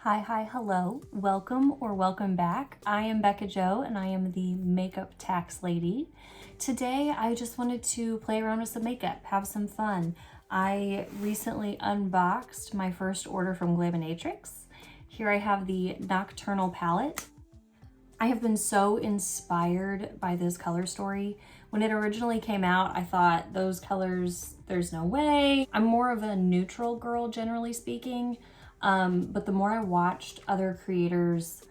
Hi, hello, welcome or welcome back. I am Bekah Jo and I am the makeup tax lady. Today I just wanted to play around with some makeup, have some fun. I recently unboxed my first order from Glaminatrix. Here I have the Nocturnal palette. I have been so inspired by this color story. When it originally came out, I thought those colors, there's no way. I'm more of a neutral girl, generally speaking. But the more I watched other creators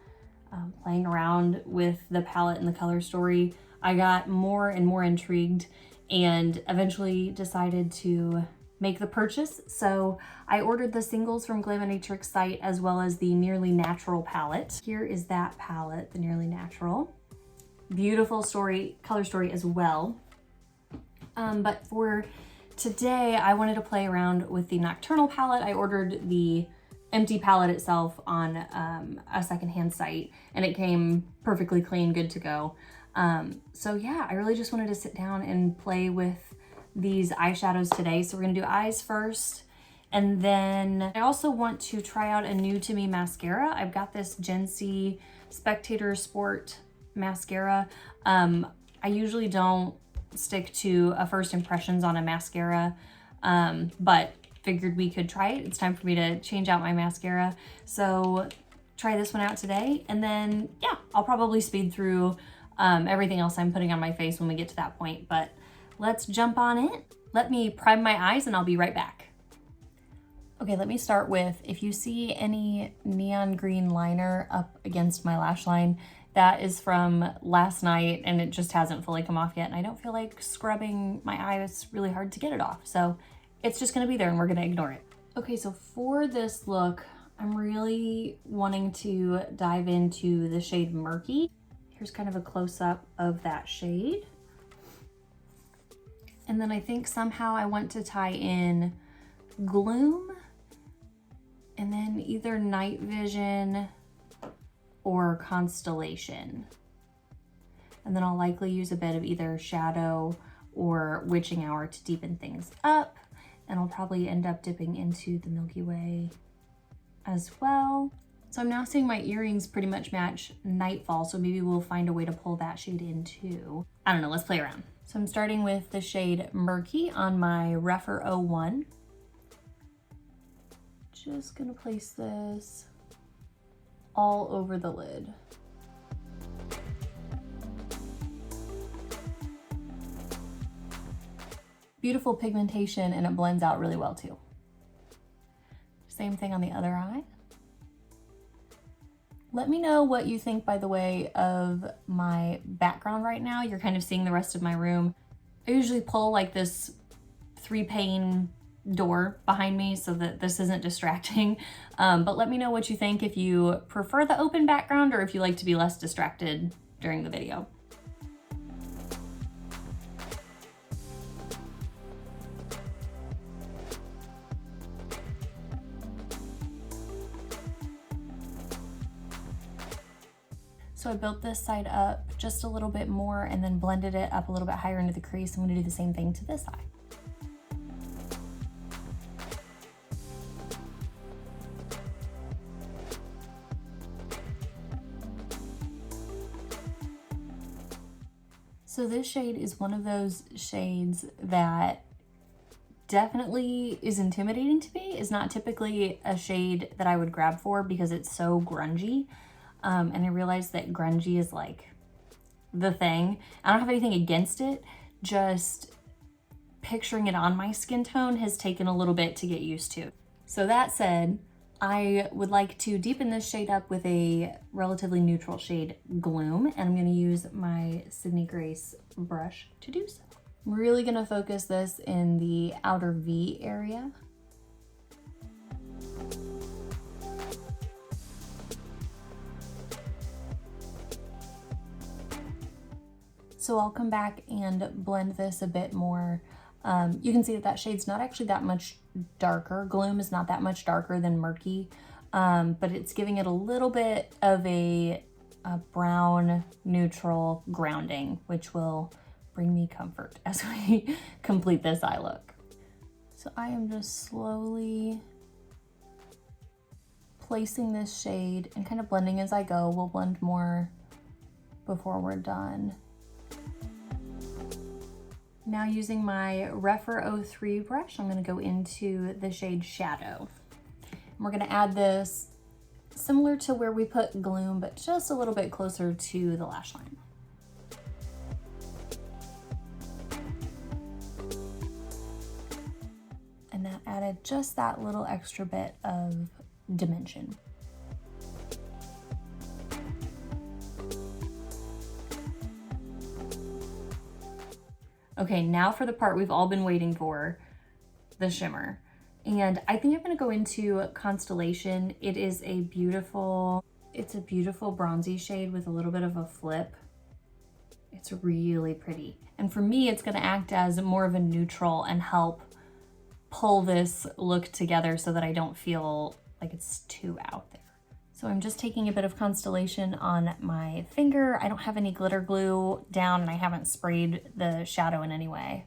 playing around with the palette and the color story, I got more and more intrigued and eventually decided to make the purchase. So I ordered the singles from Glaminatrix site as well as the Nearly Natural palette. Here is that palette, the Nearly Natural. Beautiful story, color story as well. But for today, I wanted to play around with the Nocturnal palette. I ordered the empty palette itself on a secondhand site and it came perfectly clean, good to go. So yeah, I really just wanted to sit down and play with these eyeshadows today. So we're gonna do eyes first. And then I also want to try out a new to me mascara. I've got this Gen C Spectator Sport mascara. I usually don't stick to a first impressions on a mascara, but figured we could try it. It's time for me to change out my mascara. So try this one out today. And then, yeah, I'll probably speed through everything else I'm putting on my face when we get to that point, but let's jump on in. Let me prime my eyes and I'll be right back. Okay, let me start with, if you see any neon green liner up against my lash line, that is from last night and it just hasn't fully come off yet. And I don't feel like scrubbing my eye. It's really hard to get it off. So it's just gonna be there and we're gonna ignore it. Okay, so for this look, I'm really wanting to dive into the shade Murky. Here's kind of a close-up of that shade. And then I think somehow I want to tie in Gloom and then either Night Vision or Constellation. And then I'll likely use a bit of either Shadow or Witching Hour to deepen things up. And I'll probably end up dipping into the Milky Way as well. So I'm now seeing my earrings pretty much match Nightfall, so maybe we'll find a way to pull that shade in too. I don't know, let's play around. So I'm starting with the shade Murky on my Rephr 01. Just gonna place this all over the lid. Beautiful pigmentation and it blends out really well too. Same thing on the other eye. Let me know what you think, by the way, of my background right now. You're kind of seeing the rest of my room. I usually pull like this 3-pane door behind me so that this isn't distracting. But let me know what you think, if you prefer the open background or if you like to be less distracted during the video. So I built this side up just a little bit more and then blended it up a little bit higher into the crease. I'm gonna do the same thing to this eye. So this shade is one of those shades that definitely is intimidating to me. It's not typically a shade that I would grab for because it's so grungy. And I realized that grungy is like the thing. I don't have anything against it, just picturing it on my skin tone has taken a little bit to get used to. So that said, I would like to deepen this shade up with a relatively neutral shade Gloom, and I'm gonna use my Sydney Grace brush to do so. I'm really gonna focus this in the outer V area. So I'll come back and blend this a bit more. You can see that that shade's not actually that much darker. Gloom is not that much darker than Murky, but it's giving it a little bit of a brown neutral grounding, which will bring me comfort as we complete this eye look. So I am just slowly placing this shade and kind of blending as I go. We'll blend more before we're done. Now using my Refer 03 brush, I'm gonna go into the shade Shadow. And we're gonna add this similar to where we put Gloom, but just a little bit closer to the lash line. And that added just that little extra bit of dimension. Okay, now for the part we've all been waiting for, the shimmer. And I think I'm gonna go into Constellation. It is a beautiful, it's a beautiful bronzy shade with a little bit of a flip. It's really pretty. And for me, it's gonna act as more of a neutral and help pull this look together so that I don't feel like it's too out there. So I'm just taking a bit of Constellation on my finger. I don't have any glitter glue down and I haven't sprayed the shadow in any way.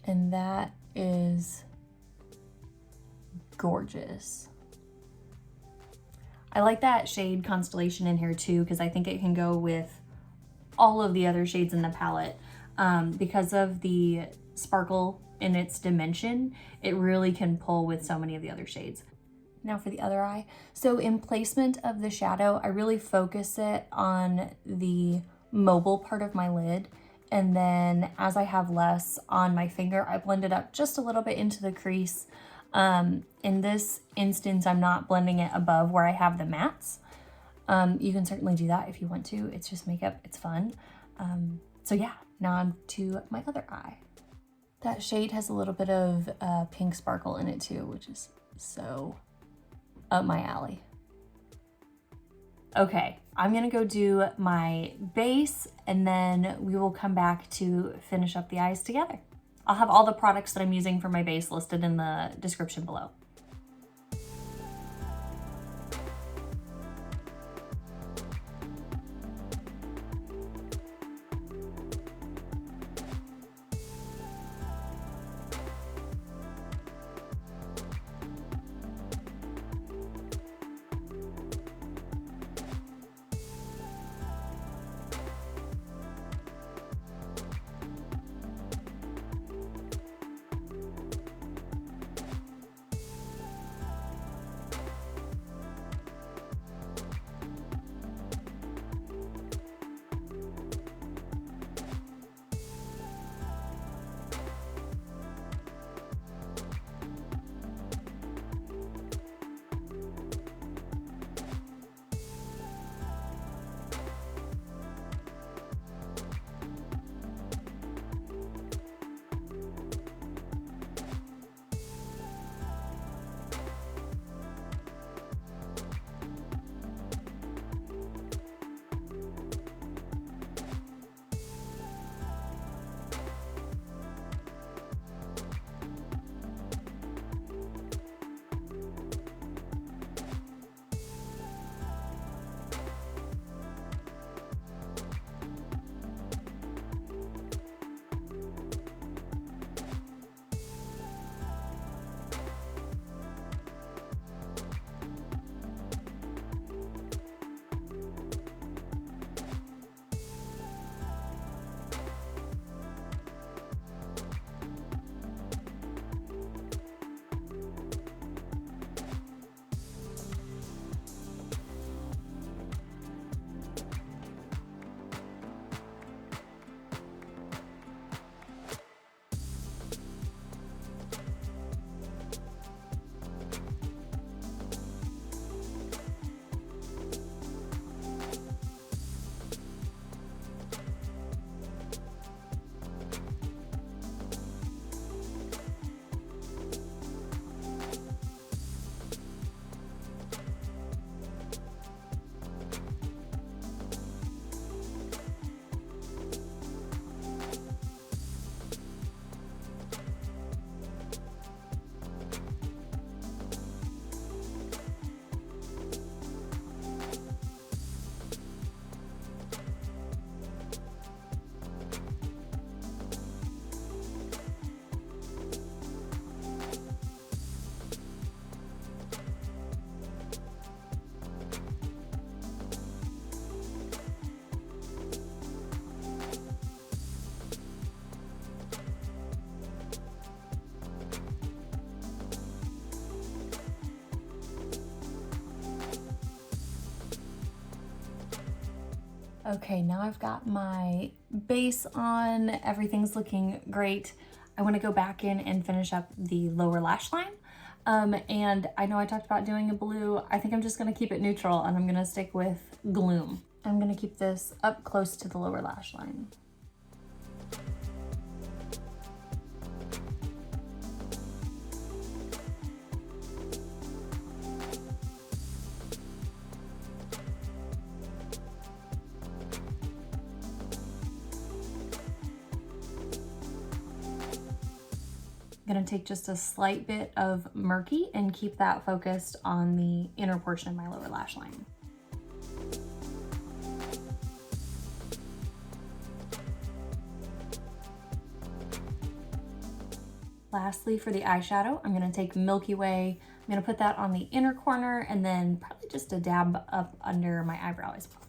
And that is gorgeous. I like that shade Constellation in here too, because I think it can go with all of the other shades in the palette. Because of the sparkle in its dimension, it really can pull with so many of the other shades. Now for the other eye. So in placement of the shadow, I really focus it on the mobile part of my lid. And then as I have less on my finger, I blend it up just a little bit into the crease. In this instance, I'm not blending it above where I have the mattes. You can certainly do that if you want to. It's just makeup, it's fun. So yeah, now on to my other eye. That shade has a little bit of pink sparkle in it too, which is so up my alley. Okay, I'm gonna go do my base and then we will come back to finish up the eyes together. I'll have all the products that I'm using for my base listed in the description below. Okay, now I've got my base on, everything's looking great. I want to go back in and finish up the lower lash line. And I know I talked about doing a blue. I think I'm just going to keep it neutral and I'm going to stick with Gloom. I'm going to keep this up close to the lower lash line. I'm gonna take just a slight bit of Murky and keep that focused on the inner portion of my lower lash line. Lastly, for the eyeshadow, I'm gonna take Milky Way. I'm gonna put that on the inner corner and then probably just a dab up under my eyebrow as well.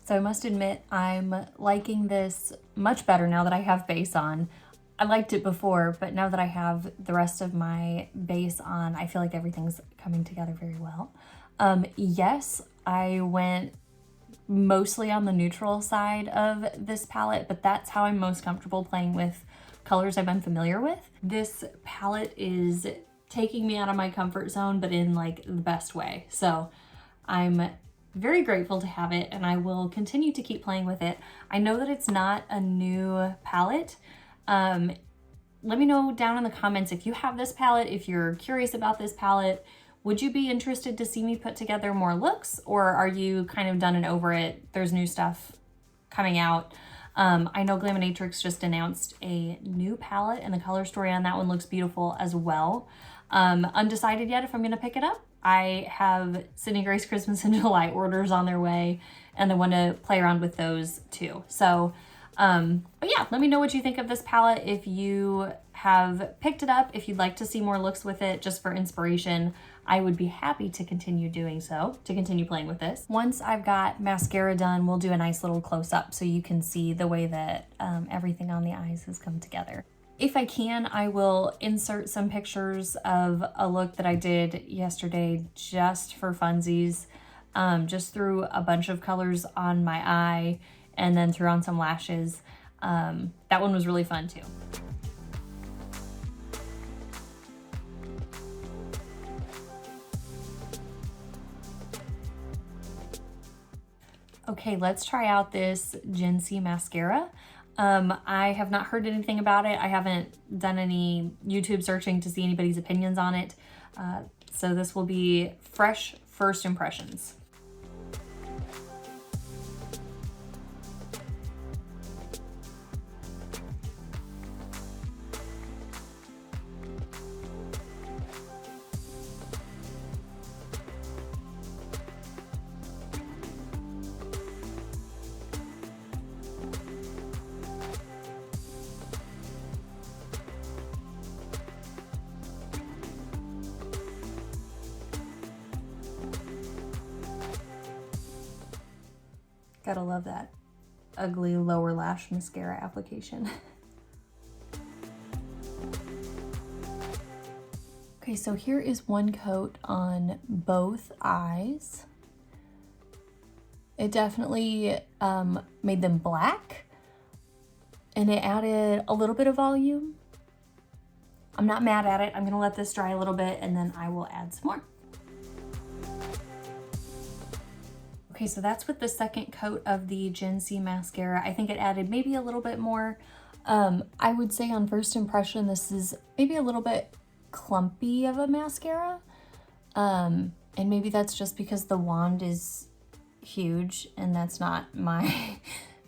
So I must admit, I'm liking this much better now that I have base on. I liked it before, but now that I have the rest of my base on, I feel like everything's coming together very well. Yes, I went mostly on the neutral side of this palette, but that's how I'm most comfortable playing with colors I've been familiar with. This palette is taking me out of my comfort zone, but in like the best way. So I'm very grateful to have it and I will continue to keep playing with it. I know that it's not a new palette. Let me know down in the comments if you have this palette, if you're curious about this palette. Would you be interested to see me put together more looks, or are you kind of done and over it? There's new stuff coming out. I know Glaminatrix just announced a new palette and the color story on that one looks beautiful as well. Undecided yet if I'm gonna pick it up. I have Sydney Grace Christmas in July orders on their way and I want to play around with those too. So, but yeah, let me know what you think of this palette. If you have picked it up, if you'd like to see more looks with it just for inspiration, I would be happy to continue doing so, to continue playing with this. Once I've got mascara done, we'll do a nice little close up so you can see the way that everything on the eyes has come together. If I can, I will insert some pictures of a look that I did yesterday just for funsies. Just threw a bunch of colors on my eye and then threw on some lashes. That one was really fun too. Okay, let's try out this Gen C mascara. I have not heard anything about it. I haven't done any YouTube searching to see anybody's opinions on it. So this will be fresh first impressions. Gotta love that ugly lower lash mascara application. Okay, so here is one coat on both eyes. It definitely made them black and it added a little bit of volume. I'm not mad at it. I'm gonna let this dry a little bit and then I will add some more. Okay, so that's with the second coat of the Gen C mascara. I think it added maybe a little bit more. I would say on first impression, this is maybe a little bit clumpy of a mascara. And maybe that's just because the wand is huge and that's not my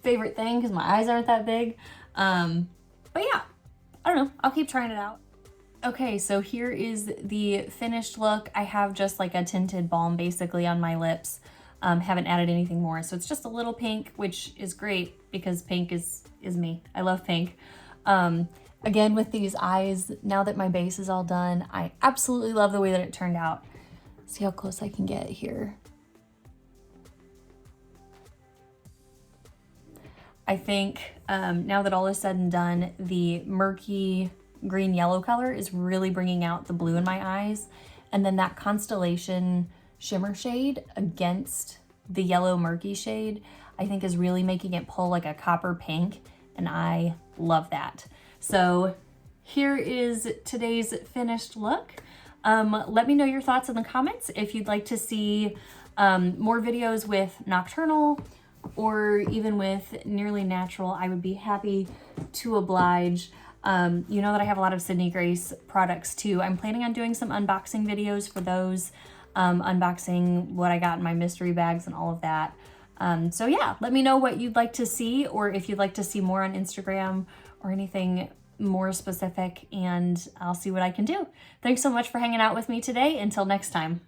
favorite thing because my eyes aren't that big. But yeah, I don't know. I'll keep trying it out. Okay, so here is the finished look. I have just like a tinted balm basically on my lips. Haven't added anything more. So it's just a little pink, which is great because pink is me. I love pink. Again, with these eyes, now that my base is all done, I absolutely love the way that it turned out. See how close I can get here. I think now that all is said and done, the murky green yellow color is really bringing out the blue in my eyes. And then that Constellation shimmer shade against the yellow murky shade, I think is really making it pull like a copper pink. And I love that. So here is today's finished look. Let me know your thoughts in the comments if you'd like to see more videos with Nocturnal or even with Nearly Natural. I would be happy to oblige. You know that I have a lot of Sydney Grace products too. I'm planning on doing some unboxing videos for those, unboxing what I got in my mystery bags and all of that. So yeah, let me know what you'd like to see, or if you'd like to see more on Instagram or anything more specific, and I'll see what I can do. Thanks so much for hanging out with me today. Until next time.